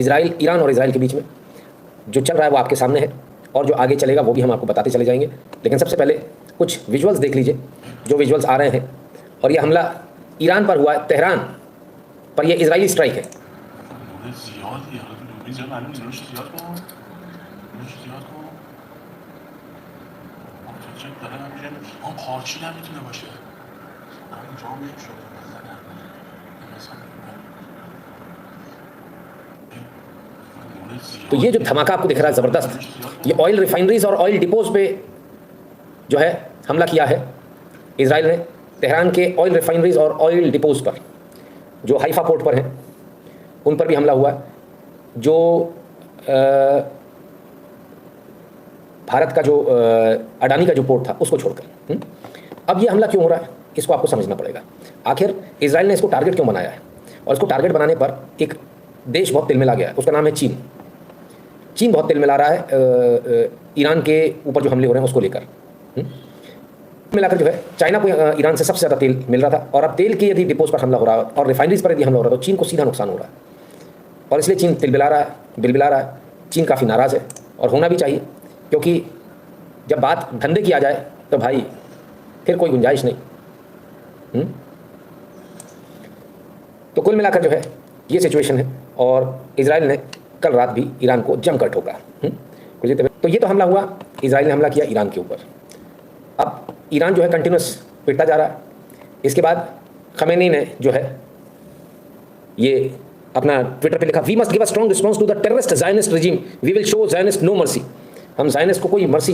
Israel, Iran और Israel के बीच में जो चल रहा है वो आपके सामने है, और जो आगे चलेगा वो भी हम आपको बताते चले जाएंगे। लेकिन सबसे पहले कुछ विजुअल्स देख लीजिए, जो विजुअल्स आ रहे हैं। और ये हमला ईरान पर हुआ है, तेहरान पर ये इजरायली स्ट्राइक है। तो ये जो धमाका आपको दिख रहा है ज़बरदस्त, ये ऑयल रिफाइनरीज और ऑयल डिपोज पे जो है हमला किया है इजराइल ने। तेहरान के ऑयल रिफाइनरीज और ऑयल डिपोज पर, जो हाइफा पोर्ट पर हैं, उन पर भी हमला हुआ है। जो भारत का जो अडानी का जो पोर्ट था उसको छोड़कर। अब ये हमला क्यों हो रहा है इसको आपको समझना पड़ेगा। आखिर इजराइल ने इसको टारगेट क्यों बनाया है, और इसको टारगेट बनाने पर एक देश बहुत तिलमिला गया है, उसका नाम है चीन। चीन बहुत तिलमिला रहा है ईरान के ऊपर जो हमले हो रहे हैं उसको लेकर। मिलाकर जो है चाइना को ईरान से सबसे ज़्यादा तेल मिल रहा था, और अब तेल की यदि डिपोज पर हमला हो रहा है और रिफाइनरीज पर यदि हमला हो रहा है तो चीन को सीधा नुकसान हो रहा है, और इसलिए चीन बिलबिला रहा है। चीन काफ़ी नाराज़ है, और होना भी चाहिए, क्योंकि जब बात धंधे की आ जाए तो भाई फिर कोई गुंजाइश नहीं। तो कुल मिलाकर जो है ये सिचुएशन है, और इजराइल ने कल रात भी ईरान को जमकर ठोका। तो ये तो हमला हुआ, इजराइल ने हमला किया ईरान के ऊपर। अब ईरान जो है कंटिन्यूस पिटता जा रहा है। इसके बाद खमेनी ने जो है ये अपना ट्विटर पे लिखा, we must give a strong response to the terrorist Zionist regime, we will show Zionist no mercy. हम ज़ायनिस्ट को कोई मर्सी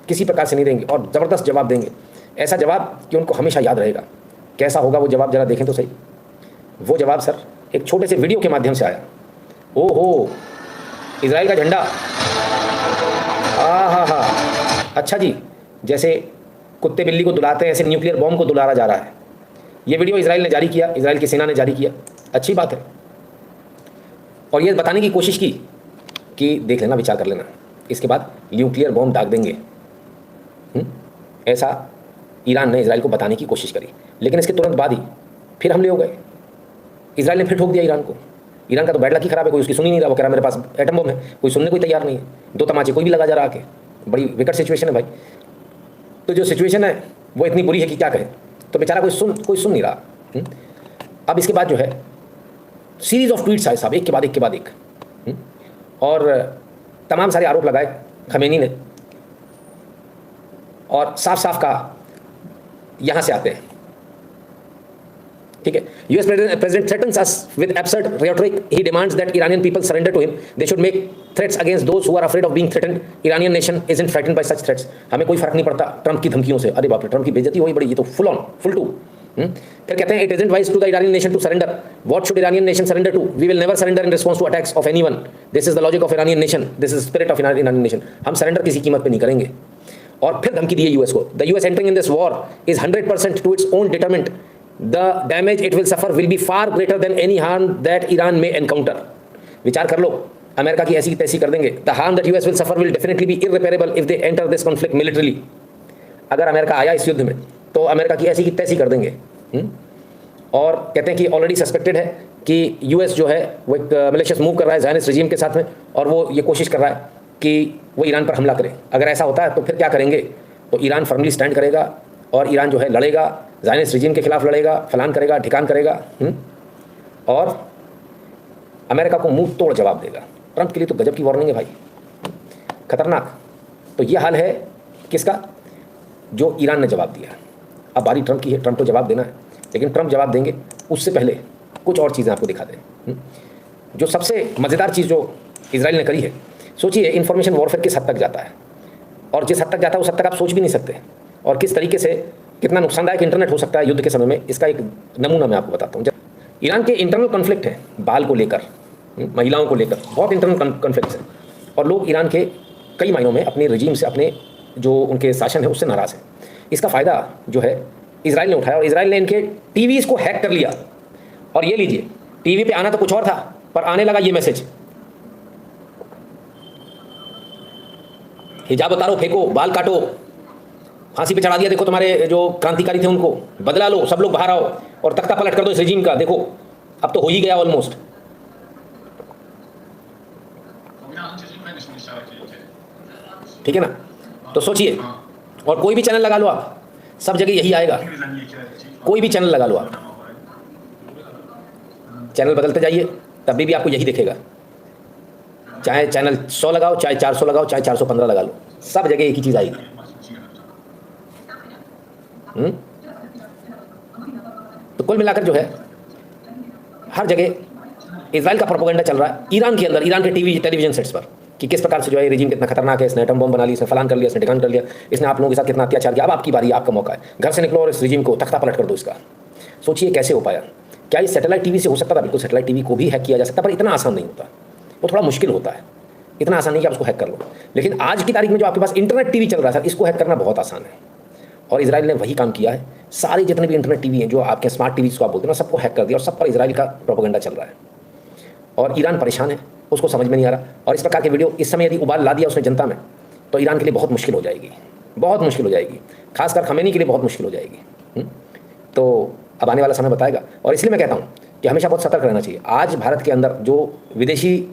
किसी प्रकार से नहीं देंगे, और ज़बरदस्त जवाब देंगे। ऐसा जवाब कि उनको हमेशा याद रहेगा। कैसा होगा वो जवाब, जरा देखें तो सही। वो जवाब सर एक छोटे से वीडियो के माध्यम से आया। ओहो, इजराइल का झंडा, हा, अच्छा जी, जैसे कुत्ते बिल्ली को दुलाते हैं ऐसे न्यूक्लियर बॉम्ब को दुलारा जा रहा है। ये वीडियो इजराइल ने जारी किया, इजराइल की सेना ने जारी किया, अच्छी बात है। और ये बताने की कोशिश की कि देख लेना, विचार कर लेना, इसके बाद न्यूक्लियर बॉम्ब दाग देंगे। ऐसा ईरान ने इजराइल को बताने की कोशिश करी, लेकिन इसके तुरंत बाद ही फिर हमले हो गए। इजराइल ने फिर ठोक दिया ईरान को। ईरान का तो बैड लक ही खराब है, कोई उसकी सुन ही नहीं रहा। वो कह रहा मेरे पास एटम बम है, कोई सुनने को तैयार नहीं है। दो तमाचे कोई भी लगा जा रहा आके। बड़ी विकट सिचुएशन है भाई। तो जो सिचुएशन है वो इतनी बुरी है कि क्या कहें। तो बेचारा कोई सुन नहीं रहा। अब इसके बाद जो है सीरीज ऑफ ट्वीट्स आए साहब, एक के बाद एक। और तमाम सारे आरोप लगाए खमेनी ने, और साफ साफ कहा यहां से आते हैं, ठीक है। US president threatens us with absurd rhetoric, he demands that Iranian people surrender to him, they should make threats against those who are afraid of being threatened, Iranian nation isn't frightened by such threats। हमें कोई फर्क नहीं पड़ता Trump की धमकियों से। अरे बाप रे, ट्रंप की बेइज्जती हुई बड़ी, ये तो फुल टू। फिर कहते हैं it isn't wise to the Iranian nation to surrender, what should Iranian nation surrender to, we will never surrender in response to attacks of anyone, this is the logic of Iranian nation, this is the spirit of Iranian nation। हम surrender किसी कीमत पे नहीं करेंगे। और फिर धमकी दी है यूएस को, the US entering in this war is 100% to its own detriment, the damage it will suffer will be far greater than any harm that Iran may encounter। विचार कर लो, अमेरिका की ऐसी की तैसी कर देंगे। The harm that US will suffer will definitely be irreparable if they enter this conflict militarily। अगर America आया इस युद्ध में तो अमेरिका की ऐसी की तैसी कर देंगे। और कहते हैं कि ऑलरेडी सस्पेक्टेड है कि यूएस जो है वो एक मिलिशियस मूव कर रहा है ज़ायनिस्ट रजीम के साथ में, और वो ये कोशिश कर रहा है कि वो ईरान पर हमला करे। अगर ऐसा होता है तो फिर क्या करेंगे, तो ईरान फर्मली स्टैंड करेगा, और ईरान जो है लड़ेगा, ज़ायनिस्ट रजीम के खिलाफ लड़ेगा, फलान करेगा, ठिकान करेगा, और अमेरिका को मुंह तोड़ जवाब देगा। ट्रंप के लिए तो गजब की वार्निंग है भाई, खतरनाक। तो ये हाल है किसका, जो ईरान ने जवाब दिया। अब बारी ट्रंप की है, ट्रंप को जवाब देना है, लेकिन ट्रंप जवाब देंगे उससे पहले कुछ और चीज़ें आपको दिखा दें। जो सबसे मज़ेदार चीज़ जो इजराइल ने करी है, सोचिए इन्फॉर्मेशन वॉरफेयर किस हद तक जाता है, और जिस हद तक जाता है उस हद तक आप सोच भी नहीं सकते, और किस तरीके से कितना नुकसानदायक इंटरनेट हो सकता है युद्ध के समय में। इसका एक नमूना मैं आपको बताता हूँ। जब ईरान के इंटरनल कॉन्फ्लिक्ट है, बाल को लेकर, महिलाओं को लेकर, बहुत इंटरनल कॉन्फ्लिक्ट है, और लोग ईरान के कई मायनों में अपने रजीम से, अपने जो उनके शासन है उससे नाराज़ है। इसका फ़ायदा जो है इजराइल ने उठाया, और इजराइल ने इनके टीवीज़ को हैक कर लिया। और ये लीजिए, टीवी पे आना तो कुछ और था, पर आने लगा ये मैसेज, हिजाब उतारो, फेंको, बाल काटो, फांसी पे चढ़ा दिया, देखो तुम्हारे जो क्रांतिकारी थे उनको, बदला लो, सब लोग बाहर आओ और तख्ता पलट कर दो इस रजीम का। देखो अब तो हो ही गया ऑलमोस्ट। ठीक है ना? तो सोचिए, और कोई भी चैनल लगा लो आप, सब जगह यही आएगा। कोई भी चैनल लगा लो आप, चैनल बदलते जाइए तभी भी आपको यही दिखेगा। चाहे चैनल 100 लगाओ, चाहे 400 लगाओ, चाहे 415 लगा लो, सब जगह एक ही चीज़ आएगी। तो कुल मिलाकर जो है हर जगह इजराइल का प्रोपेगेंडा चल रहा है, ईरान के अंदर, ईरान के टेलीविजन सेट्स पर, कि किस प्रकार से जो है रेजिम कितना खतरनाक है, इसने एटम बम बना ली, इसने फलान कर लिया, इसने ठिकान कर लिया, इसने आप लोगों के साथ कितना अत्याचार किया, अब आपकी बारी, आपका मौका है, घर से निकलो और इस रेजिम को तख्ता पलट कर दो इसका। सोचिए कैसे हो पाया। क्या ये सैटेलाइट टीवी से हो सकता था? बिल्कुल, सैटेलाइट टीवी को भी हैक किया जा सकता, पर इतना आसान नहीं होता, वो थोड़ा मुश्किल होता है। इतना आसान नहीं कि आप उसको हैक कर लो, लेकिन आज की तारीख में जो आपके पास इंटरनेट टीवी चल रहा है सर, इसको हैक करना बहुत आसान है। और इजराइल ने वही काम किया है। सारे जितने भी इंटरनेट टीवी हैं, जो आपके स्मार्ट टीवी को आप बोलते हैं ना, सबको हैक कर दिया और सब पर इजराइल का प्रोपेगेंडा चल रहा है। और ईरान परेशान है, उसको समझ में नहीं आ रहा। और इस प्रकार के वीडियो इस समय यदि उबाल ला दिया उसने जनता में, तो ईरान के लिए बहुत मुश्किल हो जाएगी, बहुत मुश्किल हो जाएगी, खासकर खमेनी के लिए बहुत मुश्किल हो जाएगी। तो अब आने वाला समय बताएगा। और इसलिए मैं कहता हूँ कि हमेशा बहुत सतर्क रहना चाहिए। आज भारत के अंदर जो विदेशी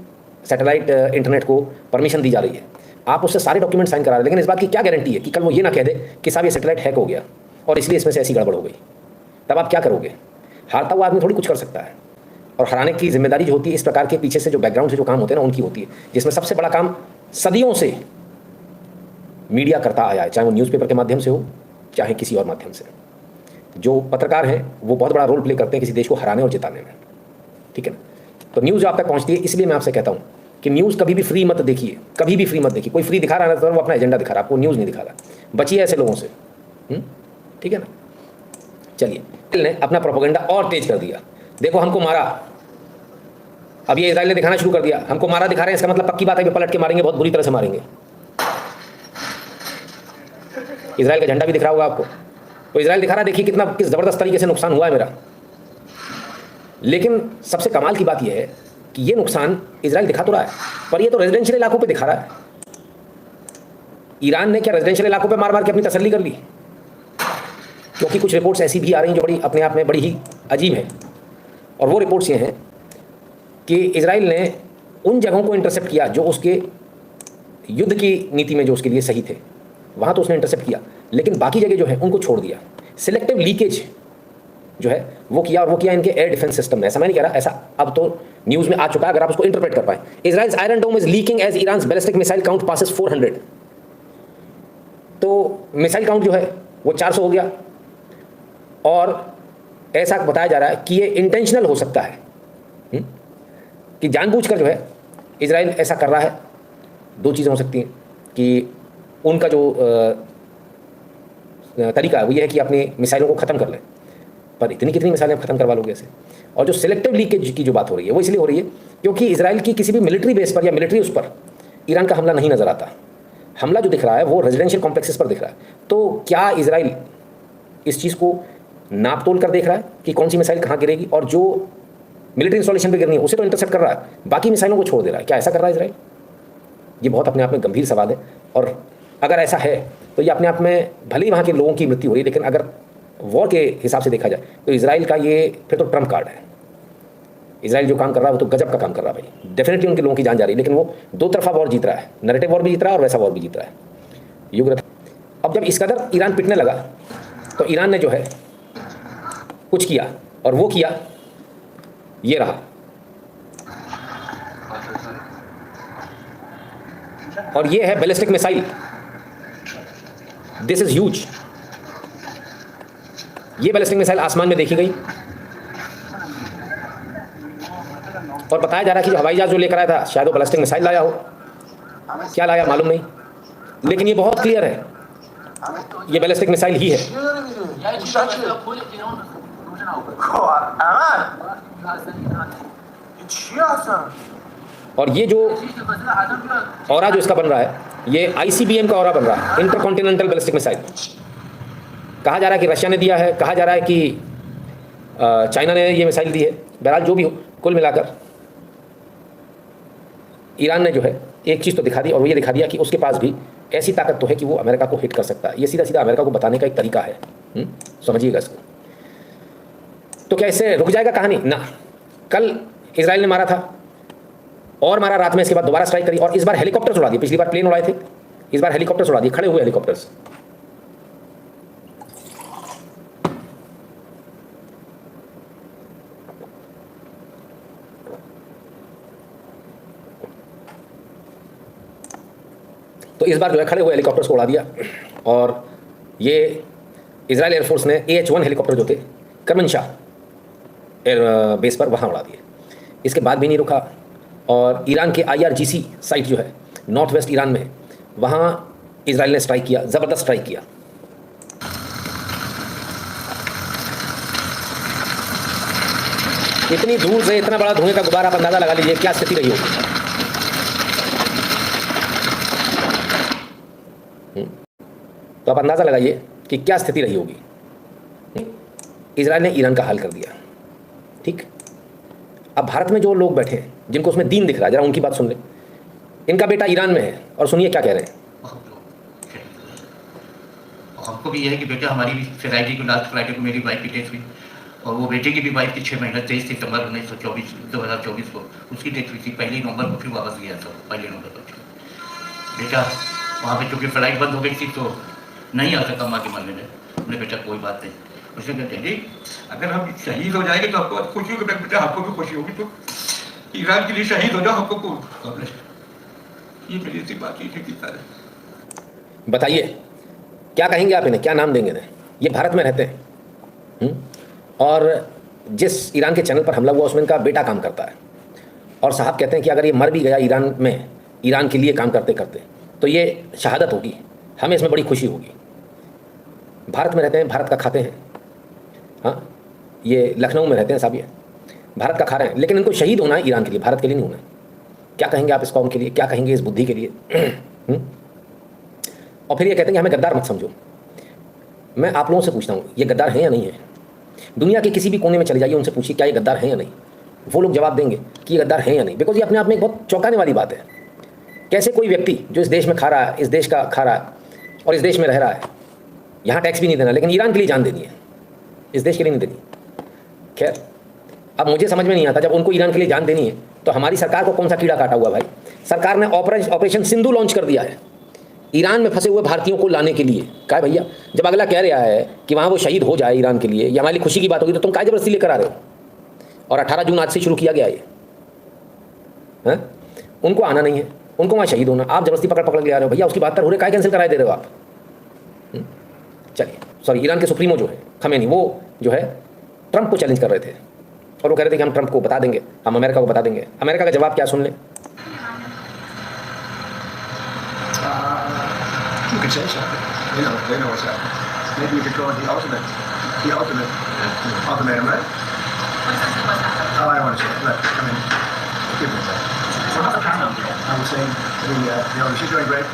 सैटेलाइट इंटरनेट को परमिशन दी जा रही है, आप उससे सारे डॉक्यूमेंट साइन करा रहे हैं, लेकिन इस बात की क्या गारंटी है कि कल वो ये ना कह दे कि साहब ये सैटेलाइट हैक हो गया और इसलिए इसमें से ऐसी गड़बड़ हो गई। तब आप क्या करोगे? हारता हुआ आदमी थोड़ी कुछ कर सकता है। और हराने की जिम्मेदारी जो होती है, इस प्रकार के पीछे से जो बैकग्राउंड से जो काम होते हैं ना, उनकी होती है, जिसमें सबसे बड़ा काम सदियों से मीडिया करता आया है, चाहे वो न्यूज़पेपर के माध्यम से हो, चाहे किसी और माध्यम से। जो पत्रकार हैं वो बहुत बड़ा रोल प्ले करते हैं किसी देश को हराने और जिताने में, ठीक है ना? तो न्यूज़ आप तक पहुंचती है। इसलिए मैं आपसे कहता हूं कि न्यूज़ कभी भी फ्री मत देखिए, कभी भी फ्री मत देखिए। कोई फ्री दिखा रहा है तो वो अपना एजेंडा दिखा रहा है, आपको न्यूज़ नहीं दिखा रहा। बचिए ऐसे लोगों से, ठीक है ना? चलिए, ने अपना प्रोपेगेंडा और तेज कर दिया। देखो हमको मारा, अब ये इजराइल ने दिखाना शुरू कर दिया, हमको मारा दिखा रहे हैं, इसका मतलब पक्की बात है कि पलट के मारेंगे, बहुत बुरी तरह से मारेंगे। इजराइल का झंडा भी दिख रहा होगा आपको, तो इजराइल दिखा रहा है, देखिए किस ज़बरदस्त तरीके से नुकसान हुआ है मेरा। लेकिन सबसे कमाल की बात यह है कि ये नुकसान इजराइल दिखा तो रहा है, पर ये तो रेजिडेंशियल इलाकों पे दिखा रहा है। ईरान ने क्या रेजिडेंशियल इलाकों पे मार मार के अपनी तसल्ली कर ली? क्योंकि कुछ रिपोर्ट्स ऐसी भी आ रही हैं जो बड़ी अपने आप में बड़ी ही अजीब है। और वो रिपोर्ट्स ये हैं कि इजराइल ने उन जगहों को इंटरसेप्ट किया जो उसके युद्ध की नीति में जो उसके लिए सही थे, वहाँ तो उसने इंटरसेप्ट किया, लेकिन बाकी जगह जो है उनको छोड़ दिया। सिलेक्टिव लीकेज जो है वो किया, और वो किया इनके एयर डिफेंस सिस्टम में। ऐसा मैं नहीं कह रहा, ऐसा अब तो न्यूज़ में आ चुका है, अगर आप उसको इंटरप्रेट कर पाए। Israel's Iron Dome is leaking as Iran's ballistic missile count passes 400। तो मिसाइल काउंट जो है वो 400 हो गया, और ऐसा बताया जा रहा है कि ये इंटेंशनल हो सकता है, कि जानबूझकर जो है इजराइल ऐसा कर रहा है। दो चीज़ें हो सकती हैं, कि उनका जो तरीका है वो ये है कि अपनी मिसाइलों को ख़त्म कर लें, पर इतनी कितनी मिसाइलें ख़त्म करवा लोगे ऐसे? और जो सिलेक्टिव लीकेज की जो बात हो रही है वो इसलिए हो रही है क्योंकि इजराइल की किसी भी मिलिट्री बेस पर या मिलिट्री उस पर ईरान का हमला नहीं नज़र आता। हमला जो दिख रहा है वो रेजिडेंशियल कॉम्प्लेक्सेस पर दिख रहा है। तो क्या इजराइल इस चीज़ को नाप तोल कर देख रहा है कि कौन सी मिसाइल कहाँ गिरेगी, और जो मिलिट्री इंस्टॉलेशन पर गिरनी है उसे तो इंटरसेप्ट कर रहा है, बाकी मिसाइलों को छोड़ दे रहा है? क्या ऐसा कर रहा है इजराइल? ये बहुत अपने आप में गंभीर सवाल है। और अगर ऐसा है तो ये अपने आप में भले ही वहाँ के लोगों की मृत्यु हो रही है, लेकिन अगर वॉर के हिसाब से देखा जाए तो इजराइल का ये फिर तो ट्रम्प कार्ड है। इजराइल जो काम कर रहा है वो तो गजब का काम कर रहा है भाई। डेफिनेटली उनके लोगों की जान जा रही है, लेकिन वो दो तरफा वॉर जीत रहा है, नैरेटिव वॉर भी जीत रहा है और वैसा वॉर भी जीत रहा है, युग। अब जब इस कदर ईरान पिटने लगा तो ईरान ने जो है कुछ किया, और वो किया ये रहा। और ये है ballistic missile, this is huge. ये बैलिस्टिक मिसाइल आसमान में देखी गई, और बताया जा रहा है कि जो हवाई जहाज जो लेकर आया था शायद वो बैलिस्टिक मिसाइल लाया हो, क्या लाया मालूम नहीं, लेकिन ये बहुत क्लियर है, ये बैलिस्टिक मिसाइल ही है। और ये जो ऑरा जो इसका बन रहा है, ये ICBM का ऑरा बन रहा है, इंटरकॉन्टिनेंटल बैलिस्टिक मिसाइल। कहा जा रहा है कि रशिया ने दिया है, कहा जा रहा है कि चाइना ने ये मिसाइल दी है। बहरहाल जो भी हो, कुल मिलाकर ईरान ने जो है एक चीज़ तो दिखा दी, और वो ये दिखा दिया कि उसके पास भी ऐसी ताकत तो है कि वो अमेरिका को हिट कर सकता है। ये सीधा सीधा अमेरिका को बताने का एक तरीका है, समझिएगा इसको। तो क्या इससे रुक जाएगा कहानी? ना। कल इजराइल ने मारा था और मारा रात में, इसके बाद दोबारा स्ट्राइक करी और इस बार हेलीकॉप्टर उड़ा दिए। पिछली बार प्लेन उड़ाए थे, इस बार हेलीकॉप्टर उड़ा दिए, खड़े हुए हेलीकॉप्टर्स। तो इस बार जो है खड़े हुए हेलीकॉप्टर्स को उड़ा दिया और ये इजराइल एयरफोर्स ने AH-1 हेलीकॉप्टर जो थे करमनशाह एयर बेस पर वहाँ उड़ा दिए। इसके बाद भी नहीं रुका और ईरान के IRGC साइट जो है नॉर्थ वेस्ट ईरान में, वहाँ इजराइल ने स्ट्राइक किया, ज़बरदस्त स्ट्राइक किया। इतनी दूर से इतना बड़ा धुएं का गुब्बारा, आप अंदाज़ा लगा लीजिए क्या स्थिति रही होगी। तो आप अंदाज़ा लगाइए कि क्या स्थिति रही होगी। इजराइल ने ईरान का हाल कर दिया, ठीक। अब भारत में जो लोग बैठे हैं जिनको उसमें दीन दिख रहा है, जरा उनकी बात सुन ले। इनका बेटा ईरान में है और सुनिए क्या कह रहे हैं। हमको भी यह है कि बेटा हमारी भी फ्राइडे को, लास्ट फ्राइडे को मेरी वाइफ की डेथ हुई और वो बेटे की भी वाइफ की 6 महीना 23 सितंबर 2024 को उसकी डेथ हुई थी। 1 नवंबर को फिर वापस गया था, 1 नवंबर को बेटा वहाँ पे चूँकि फ्लाइट बंद हो गई थी तो नहीं आ सका माँ के मरने में। हमने बेटा कोई बात नहीं, उसने कहते हैं अगर हम शहीद हो जाएंगे तो आपको खुशी होगी, बेटा आपको भी खुशी होगी, तो ईरान के लिए शहीद हो जाओ, हमको ये मेरी ऐसी बातचीत है। बताइए क्या कहेंगे आप इन्हें, क्या नाम देंगे इन्हें? ये भारत में रहते हैं और जिस ईरान के चैनल पर हमला हुआ उसमें इनका बेटा काम करता है और साहब कहते हैं कि अगर ये मर भी गया ईरान में, ईरान के लिए काम करते करते, तो ये शहादत होगी, हमें इसमें बड़ी खुशी होगी। भारत में रहते हैं, भारत का खाते हैं। हाँ, ये लखनऊ में रहते हैं साहब, ये भारत का खा रहे हैं, लेकिन इनको शहीद होना है ईरान के लिए, भारत के लिए नहीं होना है। क्या कहेंगे आप इस कौम के लिए, क्या कहेंगे इस बुद्धि के लिए? और फिर ये कहते हैं कि हमें गद्दार मत समझो। मैं आप लोगों से पूछता हूँ, ये गद्दार हैं या नहीं है? दुनिया के किसी भी कोने में चले जाइए, उनसे पूछिए क्या ये गद्दार हैं या नहीं। वो लोग जवाब देंगे कि ये गद्दार हैं या नहीं, बिकॉज ये अपने आप में एक बहुत चौंकाने वाली बात है। कैसे कोई व्यक्ति जो इस देश में खा रहा है, इस देश का खा रहा है और इस देश में रह रहा है, यहाँ टैक्स भी नहीं देना, लेकिन ईरान के लिए जान देनी है, इस देश के लिए नहीं देनी। खैर, अब मुझे समझ में नहीं आता, जब उनको ईरान के लिए जान देनी है तो हमारी सरकार को कौन सा कीड़ा काटा हुआ भाई? सरकार ने ऑपरेशन सिंधु लॉन्च कर दिया है ईरान में फंसे हुए भारतीयों को लाने के लिए। क्या भैया, जब अगला कह रहा है कि वहाँ वो शहीद हो जाए ईरान के लिए, ये हमारी खुशी की बात होगी, तो तुम क्या जबरदस्ती लेकर आ रहे हो? और 18 जून आज से शुरू किया गया ये है? उनको आना नहीं है, उनको वहाँ शहीद होना, आप जबरदस्ती पकड़ ले आ रहे हो। भैया उसकी 72 हो रहे, क्या कैंसिल कराए दे रहे हो आप? चलिए, सॉरी, ईरान के सुप्रीमो जो है खमेनी, वो जो है ट्रंप को चैलेंज कर रहे थे और वो कह रहे थे कि हम ट्रंप को बता देंगे, हम अमेरिका को बता देंगे। अमेरिका का जवाब क्या, सुन लें। You could say something. They know what's happening. Maybe you could call it the ultimate ultimatum, right? Oh, I don't want to say it. Look, I mean, give me that. I was saying, she's doing great.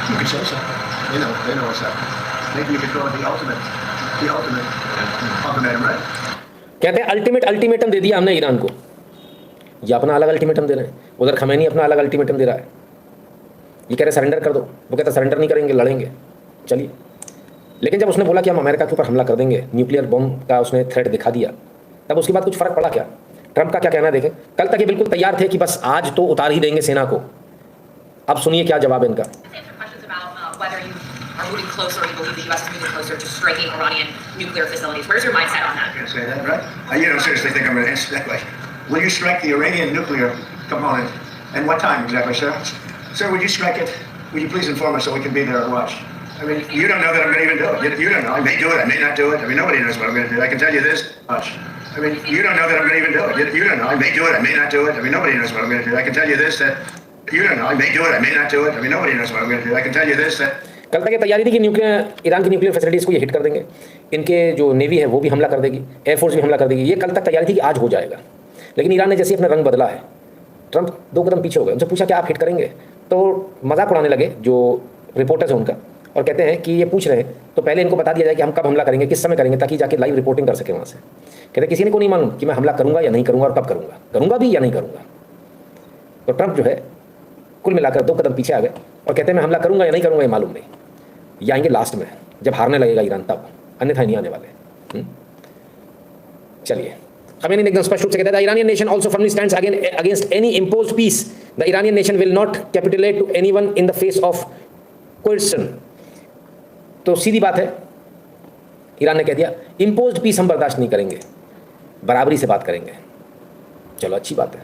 You could say something. They know what's happening. Maybe you could call it the ultimate ultimatum, right? कहते हैं ultimate ultimatum दे दिया हमने Iran को। ये अपना अलग ultimatum दे रहे हैं, उधर खमैनी अपना अलग अल्टीमेटम दे रहा है। ये कह रहे सरेंडर कर दो, वो कहता सरेंडर नहीं करेंगे, लड़ेंगे। चलिए, लेकिन जब उसने बोला कि हम अमेरिका के ऊपर हमला कर देंगे, न्यूक्लियर बॉम्ब का उसने थ्रेट दिखा दिया, तब उसके बाद कुछ फर्क पड़ा क्या? ट्रंप का क्या कहना है देखें। कल तक ये बिल्कुल तैयार थे कि बस आज तो उतार ही देंगे सेना को। अब सुनिए क्या जवाब है इनका। Are moving closer, or you believe the U.S. is moving closer to striking Iranian nuclear facilities? Where's your mindset on that? You can say that, right? You don't seriously think I'm going to answer that way? Will you strike the Iranian nuclear component? And what time exactly, sir? Sir, would you strike it? Would you please inform us so we can be there and watch? I mean, you don't know that I'm going to even do it. You don't know. I may do it. I may not do it. I mean, nobody knows what I'm going to do. I can tell you this much. I mean, you don't know that I'm going to even do it. You don't know. I may do it. I may not do it. I mean, nobody knows what I'm going to do. I can tell you this, that you don't know. I may do it. I may not do it. I mean, nobody knows what I'm going to do. I can tell you this, that कल तक ये तैयारी थी कि Iran की nuclear facilities को ये hit कर देंगे, इनके जो नेवी है वो भी हमला कर देगी, एयरफोर्स भी हमला कर देगी। ये कल तक तैयारी थी कि आज हो जाएगा, लेकिन ईरान ने जैसे अपना रंग बदला है, ट्रंप 2 कदम पीछे हो गए। उनसे पूछा क्या आप हिट करेंगे, तो मजाक उड़ाने लगे जो रिपोर्टर्स हैं उनका, और कहते हैं कि ये पूछ रहे हैं तो पहले इनको बता दिया जाए कि हम कब हमला करेंगे, किस समय करेंगे, ताकि जाके लाइव रिपोर्टिंग कर सके वहाँ से। कहते किसी ने को नहीं मालूम कि मैं हमला करूँगा या नहीं करूँगा और कब करूँगा, करूँगा भी या नहीं करूँगा। तो ट्रंप जो है कुल मिलाकर 2 कदम पीछे आ गए और कहते हैं मैं हमला करूँगा या नहीं करूँगा ये मालूम नहीं, ये आएंगे लास्ट में जब हारने लगेगा ईरान, तब, अन्यथा नहीं आने वाले। चलिए, खमेनी ने एकदम स्पष्ट रूप से कहता है, the Iranian nation also firmly stands against any imposed peace. The Iranian nation will not capitulate to anyone in the face of coercion. तो सीधी बात है, ईरान ने कह दिया इम्पोज्ड पीस हम बर्दाश्त नहीं करेंगे, बराबरी से बात करेंगे। चलो अच्छी बात है,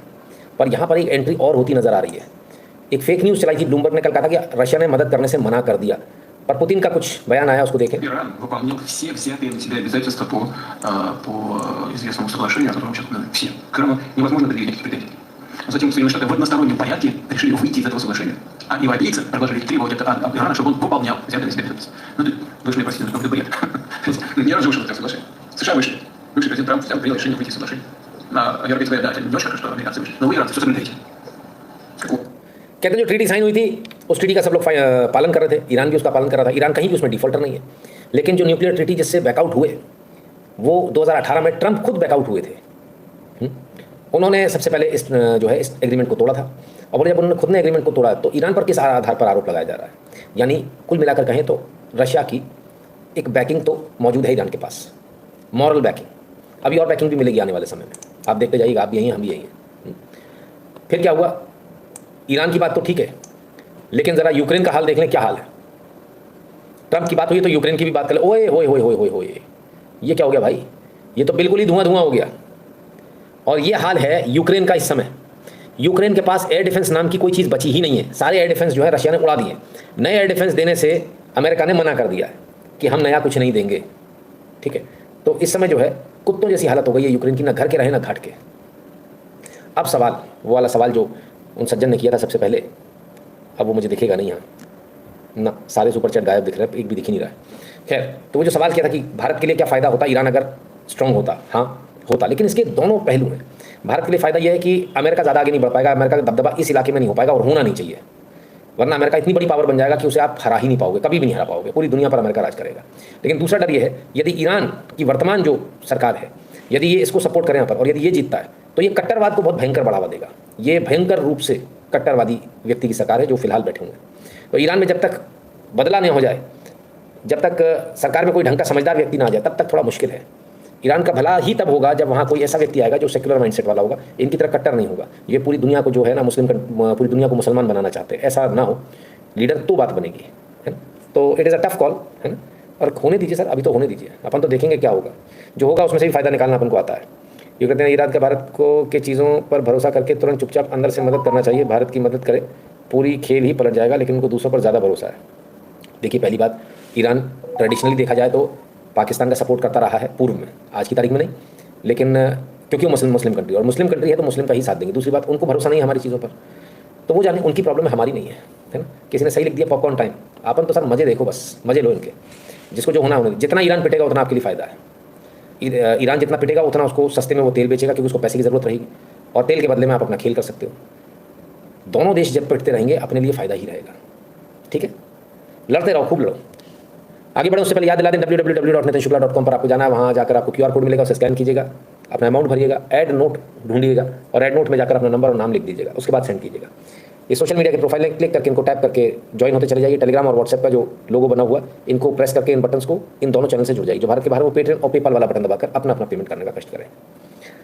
पर यहाँ पर एक एंट्री और होती नजर आ रही है। एक फेक न्यूज़ चलाई थी, ब्लूमबर्ग ने कल कहा था कि रशिया ने मदद करने से मना कर दिया, पर पुतिन का कुछ बयान आया, उसको देखें। Иран выполнил все взятые на себя обязательства по известному соглашению, о котором сейчас упомянули все. Крыму невозможно предъявить никаких претензий. Но затем Соединенные Штаты в одностороннем порядке решили выйти из этого соглашения. А европейцы предложили требовать от Ирана, чтобы он выполнял взятые на себя обязательства. Ну, вы же мне простите, но это бред. Не Иран же вышел из этого соглашения. США вышли. Бывший президент Трамп принял решение выйти из соглашения. А европейцы говорят, да, это не очень хорошо, что американцы вышли. Но вы, иранцы, все соблюдаете. कहते हैं जो ट्रीटी साइन हुई थी उस ट्रीटी का सब लोग पालन कर रहे थे, ईरान भी उसका पालन कर रहा था, ईरान कहीं भी उसमें डिफॉल्टर नहीं है। लेकिन जो न्यूक्लियर ट्रीटी जिससे बैकआउट हुए वो 2018 में ट्रंप खुद बैकआउट हुए थे। उन्होंने सबसे पहले इस जो है इस एग्रीमेंट को तोड़ा था, और जब उन्होंने खुद ने एग्रीमेंट को तोड़ा तो ईरान पर किस आधार पर आरोप लगाया जा रहा है? यानी कुल मिलाकर कहें तो रशिया की एक बैकिंग तो मौजूद है ईरान के पास, मॉरल बैकिंग। अभी और बैकिंग भी मिलेगी आने वाले समय में, आप देखते जाइएगा, आप भी यही हैं, हम भी यही हैं। फिर क्या हुआ? ईरान की बात तो ठीक है, लेकिन ज़रा यूक्रेन का हाल देख लें, क्या हाल है। ट्रंप की बात हुई तो यूक्रेन की भी बात कर ले। ओए होए होए होए होए होए, ये क्या हो गया भाई? ये तो बिल्कुल ही धुआं धुआं हो गया। और ये हाल है यूक्रेन का इस समय। यूक्रेन के पास एयर डिफेंस नाम की कोई चीज़ बची ही नहीं है। सारे एयर डिफेंस जो है रशिया ने उड़ा दिए। नए एयर डिफेंस देने से अमेरिका ने मना कर दिया है कि हम नया कुछ नहीं देंगे, ठीक है। तो इस समय जो है कुत्तों जैसी हालत हो गई है यूक्रेन की, ना घर के रहे ना घाट के। अब सवाल, वो वाला सवाल जो उन सज्जन ने किया था सबसे पहले, अब वो मुझे दिखेगा नहीं यहाँ ना, सारे सुपर चैट गायब दिख रहे हैं, एक भी दिख ही नहीं रहा है। खैर, तो वो जो सवाल किया था कि भारत के लिए क्या फ़ायदा होता ईरान अगर स्ट्रांग होता, हाँ होता, लेकिन इसके दोनों पहलू हैं। भारत के लिए फ़ायदा यह है कि अमेरिका ज़्यादा आगे नहीं बढ़ पाएगा, अमेरिका का दबदबा इस इलाके में नहीं हो पाएगा, और होना नहीं चाहिए, वरना अमेरिका इतनी बड़ी पावर बन जाएगा कि उसे आप हरा ही नहीं पाओगे, कभी भी नहीं हरा पाओगे, पूरी दुनिया पर अमेरिका राज करेगा। लेकिन दूसरा डर ये है, यदि ईरान की वर्तमान जो सरकार है, यदि ये इसको सपोर्ट करे यहाँ पर, और यदि ये जीतता है तो ये कट्टरवाद को बहुत भयंकर बढ़ावा देगा। ये भयंकर रूप से कट्टरवादी व्यक्ति की सरकार है जो फिलहाल बैठे हुए हैं। तो ईरान में जब तक बदला नहीं हो जाए, जब तक सरकार में कोई ढंग का समझदार व्यक्ति ना आ जाए, तब तक थोड़ा मुश्किल है। ईरान का भला ही तब होगा जब वहाँ कोई ऐसा व्यक्ति आएगा जो सेक्युलर माइंडसेट वाला होगा, इनकी तरह कट्टर नहीं होगा। ये पूरी दुनिया को जो है ना पूरी दुनिया को मुसलमान बनाना चाहते हैं, ऐसा ना हो। लीडर तो बात बनेगी, है ना। तो it is a tough call, है ना। और होने दीजिए सर, अभी तो होने दीजिए, अपन तो देखेंगे क्या होगा। जो होगा उसमें से भी फ़ायदा निकालना अपन को आता है। ये कहते हैं ईरान के भारत को के चीज़ों पर भरोसा करके तुरंत चुपचाप अंदर से मदद करना चाहिए। भारत की मदद करे, पूरी खेल ही पलट जाएगा, लेकिन उनको दूसरों पर ज़्यादा भरोसा है। देखिए, पहली बात, ईरान ट्रेडिशनली देखा जाए तो पाकिस्तान का सपोर्ट करता रहा है पूर्व में, आज की तारीख में नहीं, लेकिन क्योंकि वो मुस्लिम कंट्री, और मुस्लिम कंट्री है तो मुस्लिम का ही साथ देंगे। दूसरी बात, उनको भरोसा नहीं है हमारी चीज़ों पर, तो वो जाने, उनकी प्रॉब्लम है, हमारी नहीं है ना। किसी ने सही लिख दिया पॉपकॉर्न टाइम, अपन तो सर मज़े देखो, बस मज़े लो इनके, जिसको जो होना होने। जितना ईरान पिटेगा उतना आपके लिए फ़ायदा है। ईरान जितना पिटेगा उतना उसको सस्ते में वो तेल बेचेगा, क्योंकि उसको पैसे की ज़रूरत रहेगी, और तेल के बदले में आप अपना खेल कर सकते हो। दोनों देश जब पिटते रहेंगे अपने लिए फ़ायदा ही रहेगा, ठीक है। लड़ते रहो, खूब लड़ो। आगे बढ़ो, उससे पहले याद दिला दें www.nitinshukla.com पर आपको जाना है। वहाँ जाकर आपको QR कोड मिलेगा, उसे स्कैन कीजिएगा, अपना अमाउंट भरिएगा, ऐड नोट ढूंढिएगा, और ऐड नोट में जाकर अपना नंबर और नाम लिख दीजिएगा, उसके बाद सेंड कीजिएगा। ये सोशल मीडिया के प्रोफाइल में क्लिक करके इनको टैप करके ज्वाइन होते चले जाइए। टेलीग्राम और व्हाट्सएप का जो लोगो बना हुआ, इनको प्रेस करके इन बटन्स को इन दोनों चैनल से जुड़ जाइए। जो भारत के बाहर वो पेटीएम और पेपाल वाला बटन दबाकर अपना पेमेंट करने का कष्ट करें।